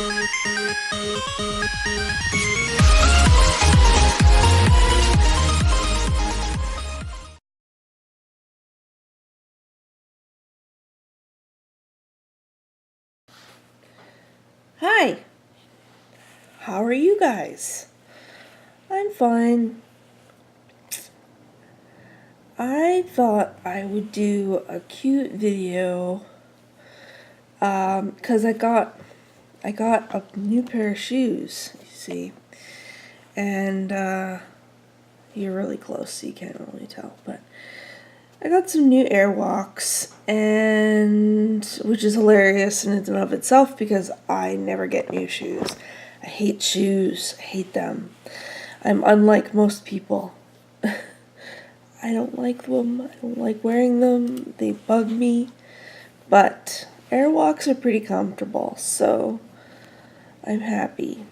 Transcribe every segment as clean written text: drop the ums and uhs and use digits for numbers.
Hi, how are you guys? I'm fine. I thought I would do a cute video because I got a new pair of shoes, you see, and you're really close so you can't really tell, but I got some new Airwalks, and which is hilarious in and of itself because I never get new shoes. I hate shoes. I hate them. I'm unlike most people. I don't like them. I don't like wearing them. They bug me. But Airwalks are pretty comfortable, so I'm happy.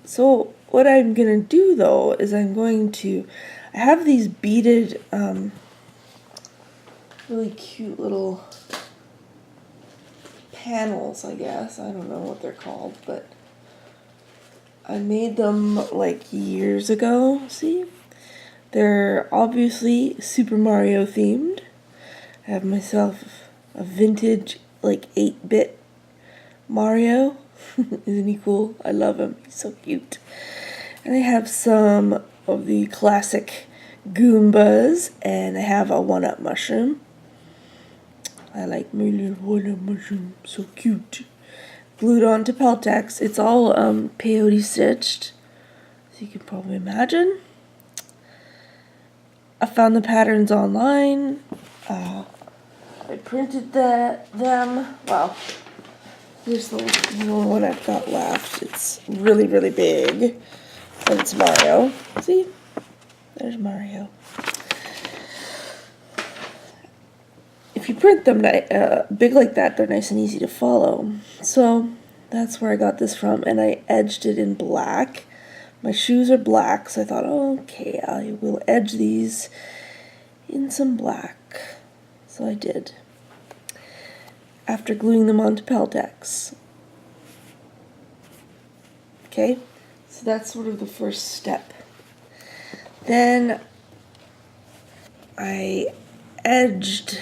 So what I'm gonna do though is I have these beaded, really cute little panels, I guess. I don't know what they're called, but I made them like years ago. See? They're obviously Super Mario themed. I have myself a vintage, like 8-bit Mario. Isn't he cool? I love him. He's so cute. And I have some of the classic Goombas, and I have a 1-up mushroom. I like my little 1-up mushroom. So cute. Glued onto Peltex. It's all peyote stitched, so you can probably imagine. I found the patterns online. I printed them. Well, here's the one I've got left. It's really, really big. And it's Mario. See? There's Mario. If you print them big like that, they're nice and easy to follow. So that's where I got this from, and I edged it in black. My shoes are black, so I thought, oh, okay, I will edge these in some black. So I did. After gluing them onto Peltex. Okay, so that's sort of the first step. Then I edged.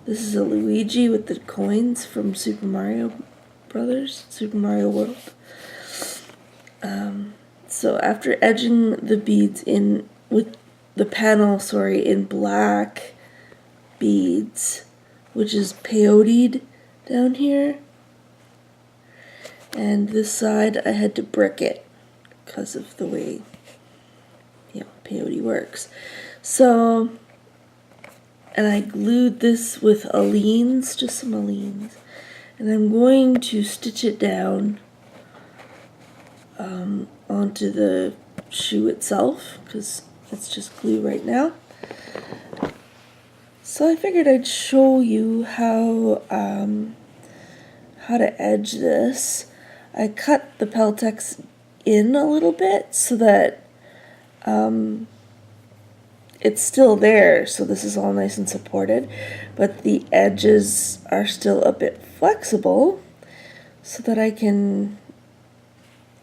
This is a Luigi with the coins from Super Mario Brothers, Super Mario World. So after edging the beads in with the panel, in black beads, which is peyote down here, and this side I had to brick it because of the way peyote works. So, and I glued this with Aleene's, just some Aleene's, and I'm going to stitch it down onto the shoe itself because it's just glue right now. So I figured I'd show you how to edge this. I cut the Peltex in a little bit so that it's still there, so this is all nice and supported, but the edges are still a bit flexible so that I can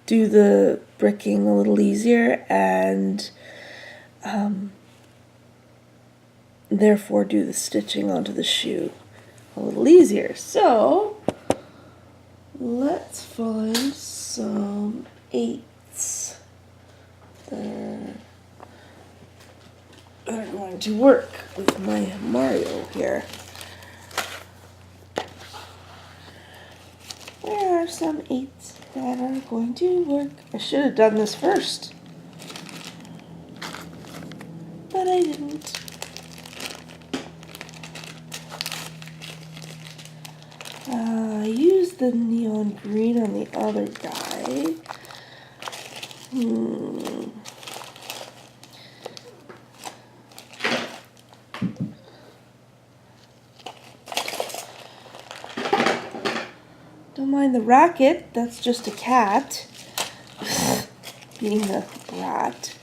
do the bricking a little easier and therefore do the stitching onto the shoe a little easier. So let's find some 8s that are going to work with my Mario here. There are some 8s that are going to work. I should have done this first, but I didn't. I used the neon green on the other guy. Don't mind the racket, that's just a cat being a brat.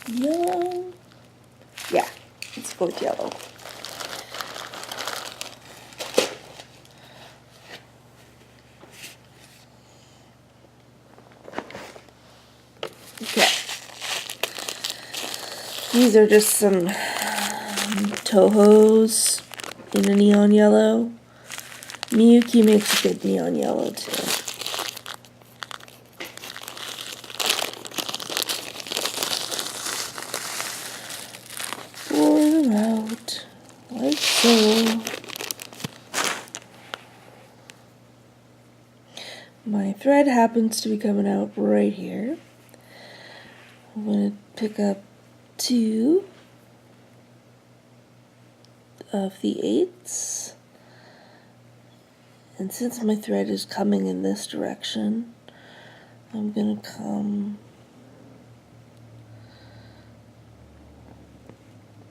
Yellow. Yeah, let's go with yellow. These are just some Tohos in a neon yellow. Miyuki makes a good neon yellow too. Pour them out like so. My thread happens to be coming out right here. I'm going to pick up 2 of the 8s. And since my thread is coming in this direction, I'm going to come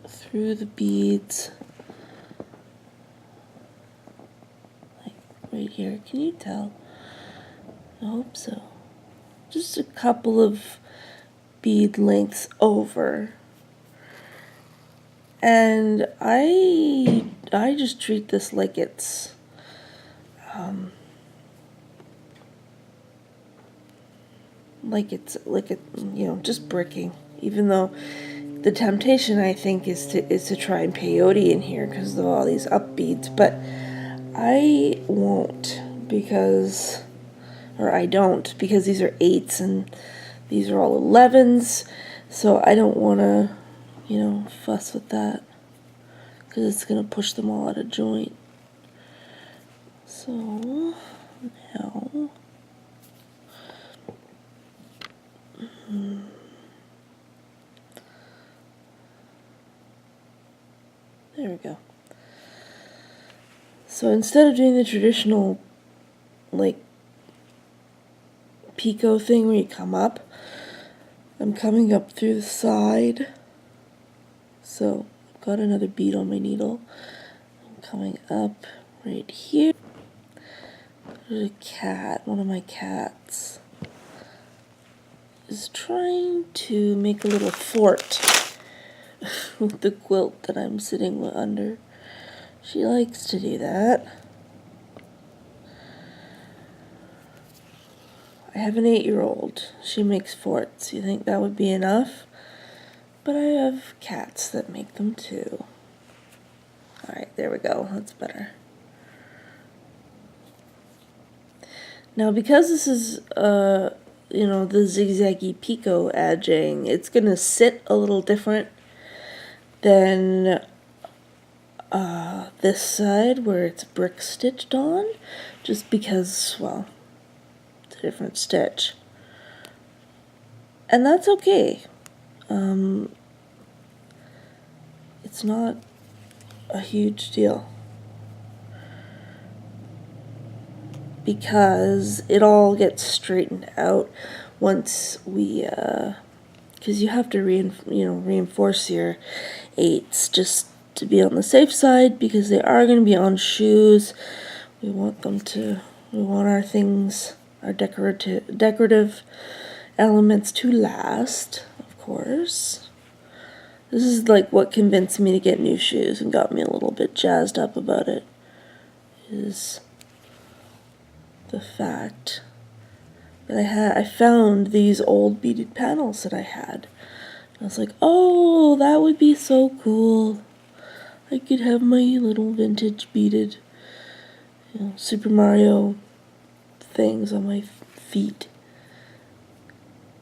through the beads, like right here. Can you tell? I hope so. Just a couple of bead lengths over. And I just treat this like it's just bricking, even though the temptation, I think, is to try and peyote in here because of all these up beads, but I won't I don't, because these are 8s and these are all 11s, so I don't want to, fuss with that because it's going to push them all out of joint. So now there we go. So instead of doing the traditional like picot thing where you come up, I'm coming up through the side. So I've got another bead on my needle. I'm coming up right here. There's a cat, one of my cats is trying to make a little fort with the quilt that I'm sitting under. She likes to do that. I have an 8-year-old. She makes forts. You think that would be enough? But I have cats that make them too. Alright, there we go. That's better. Now, because this is, the zigzaggy picot edging, it's going to sit a little different than this side where it's brick stitched on, just because, well, it's a different stitch. And that's okay. It's not a huge deal, because it all gets straightened out once we, because you have to reinforce your 8s just to be on the safe side, because they are going to be on shoes. We want our things, our decorative elements to last, of course. This is like what convinced me to get new shoes and got me a little bit jazzed up about it, is the fact that I found these old beaded panels that I had. I was like, oh, that would be so cool. I could have my little vintage beaded Super Mario things on my feet.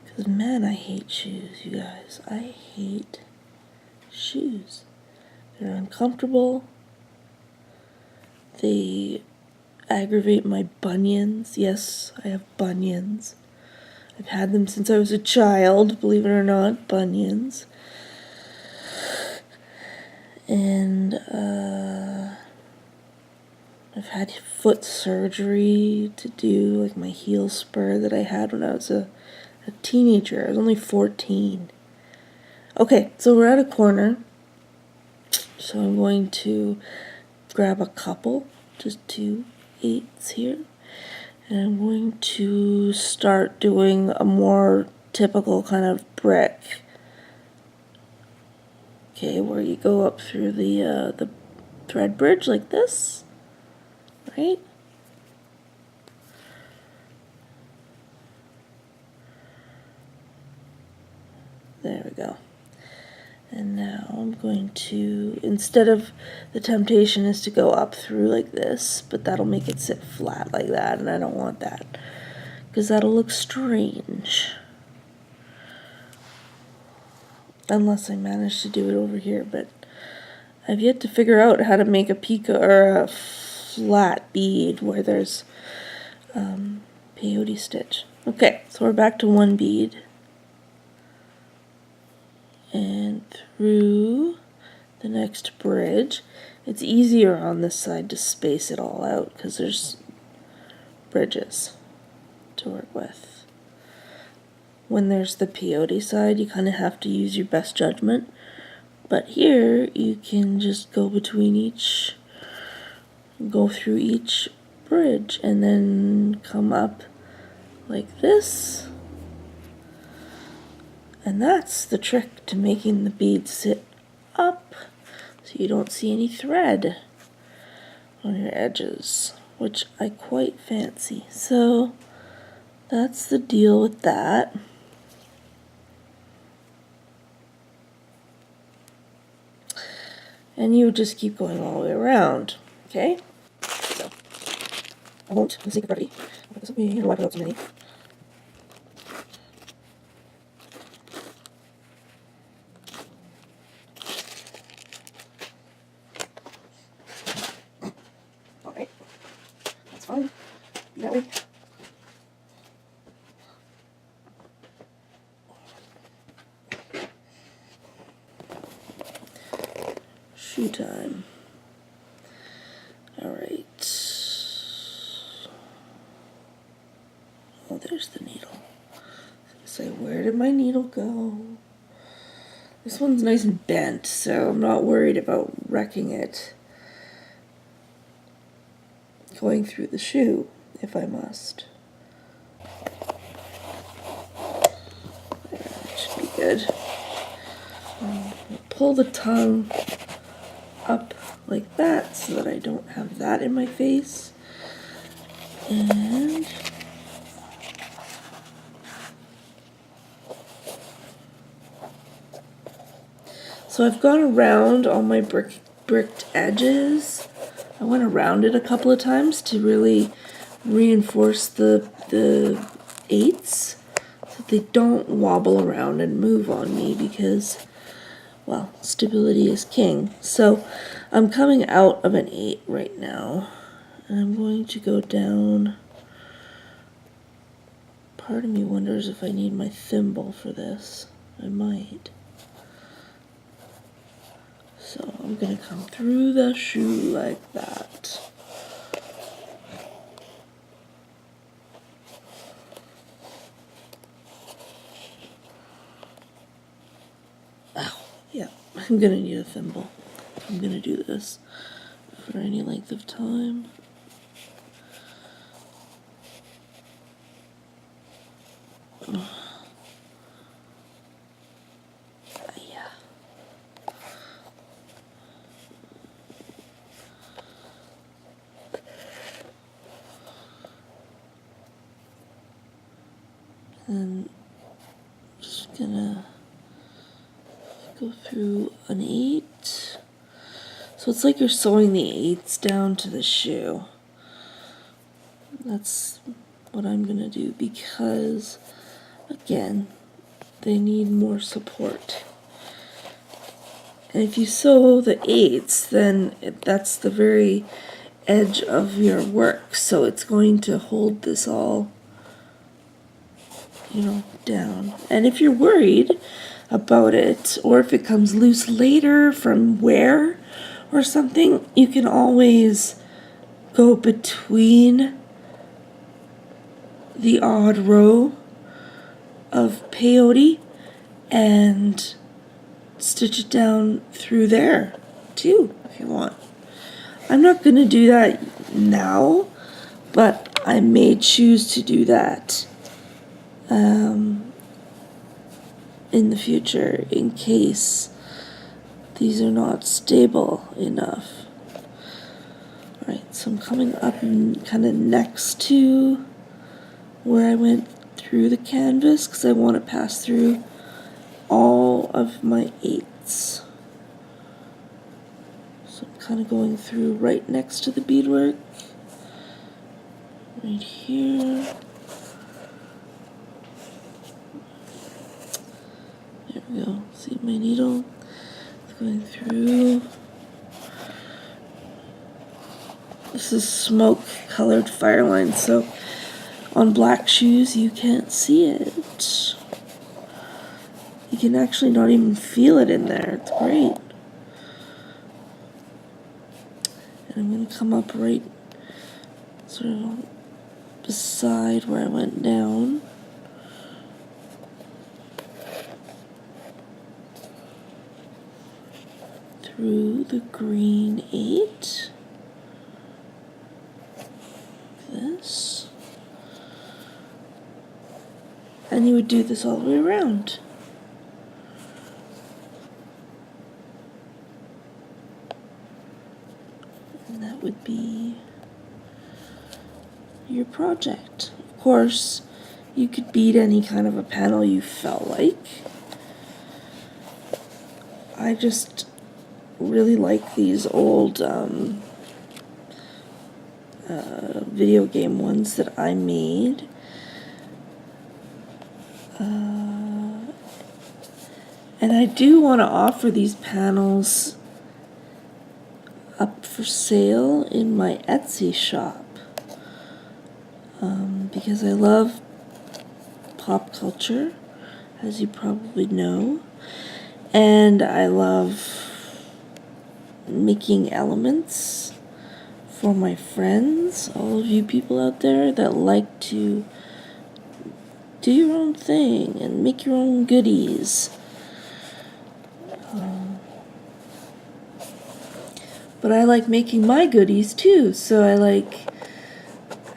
Because, man, I hate shoes, you guys. I hate shoes. They're uncomfortable. They aggravate my bunions. Yes, I have bunions. I've had them since I was a child, believe it or not, bunions. And I've had foot surgery to do, like my heel spur that I had when I was a teenager. I was only 14. Okay, so we're at a corner. So I'm going to grab a couple, just 2 8s here. And I'm going to start doing a more typical kind of brick. Okay, where you go up through the thread bridge like this, right? There we go. And now I'm going to, instead of, the temptation is to go up through like this, but that'll make it sit flat like that, and I don't want that, because that'll look strange. Unless I manage to do it over here, but I've yet to figure out how to make a pika or a flat bead where there's peyote stitch. Okay, so we're back to one bead. And through the next bridge. It's easier on this side to space it all out because there's bridges to work with. When there's the peyote side, you kind of have to use your best judgment. But here, you can just go between each, go through each bridge and then come up like this. And that's the trick to making the bead sit up so you don't see any thread on your edges, which I quite fancy. So that's the deal with that. And you just keep going all the way around, okay? So I won't, for the sake of brevity, I'll put this away and wipe it out so many. Alright, that's fine. Be that way. Shoe time. Alright. Oh, there's the needle. So where did my needle go? This one's nice and bent, so I'm not worried about wrecking it going through the shoe, if I must. There, that should be good. Pull the tongue up like that so that I don't have that in my face. And so I've gone around all my bricked edges. I went around it a couple of times to really reinforce the eights so that they don't wobble around and move on me because, well, stability is king. So I'm coming out of an 8 right now, and I'm going to go down. Part of me wonders if I need my thimble for this. I might. So I'm going to come through the shoe like that. Ow, yeah, I'm going to need a thimble. I'm going to do this for any length of time. And just gonna go through an 8. So it's like you're sewing the 8s down to the shoe. That's what I'm gonna do because, again, they need more support. And if you sew the 8s, then that's the very edge of your work. So it's going to hold this all, you know, down. And if you're worried about it, or if it comes loose later from wear or something, you can always go between the odd row of peyote and stitch it down through there too, if you want. I'm not going to do that now, but I may choose to do that in the future in case these are not stable enough. Alright, so I'm coming up kind of next to where I went through the canvas because I want to pass through all of my 8s. dots. So I'm kind of going through right next to the beadwork. Right here. There we go. See my needle? It's going through. This is smoke colored fire line, so on black shoes you can't see it. You can actually not even feel it in there. It's great. And I'm going to come up right sort of beside where I went down. Through the green 8. This. And you would do this all the way around. And that would be your project. Of course, you could bead any kind of a panel you felt like. I just really like these old video game ones that I made. And I do want to offer these panels up for sale in my Etsy shop. Because I love pop culture, as you probably know. And I love making elements for my friends, all of you people out there that like to do your own thing and make your own goodies. But I like making my goodies too, so I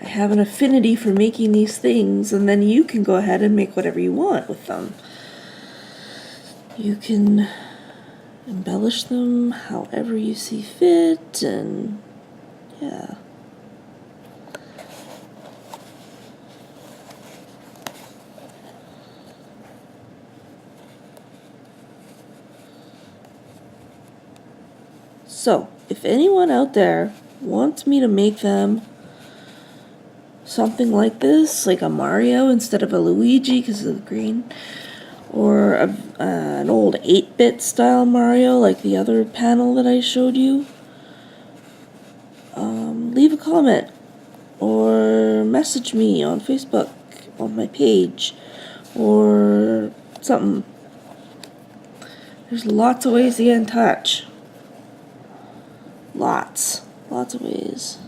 have an affinity for making these things, and then you can go ahead and make whatever you want with them. You can embellish them however you see fit, and yeah. So, if anyone out there wants me to make them something like this, like a Mario instead of a Luigi because of the green, or an old 8-bit style Mario like the other panel that I showed you, leave a comment or message me on Facebook on my page or something. There's lots of ways to get in touch. Lots of ways.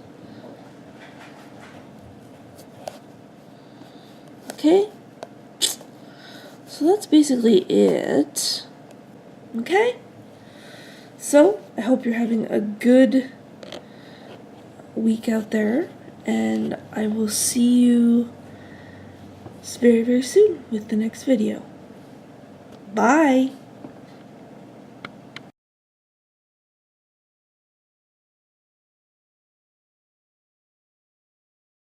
Okay? So that's basically it. Okay? So, I hope you're having a good week out there, and I will see you very, very soon with the next video. Bye!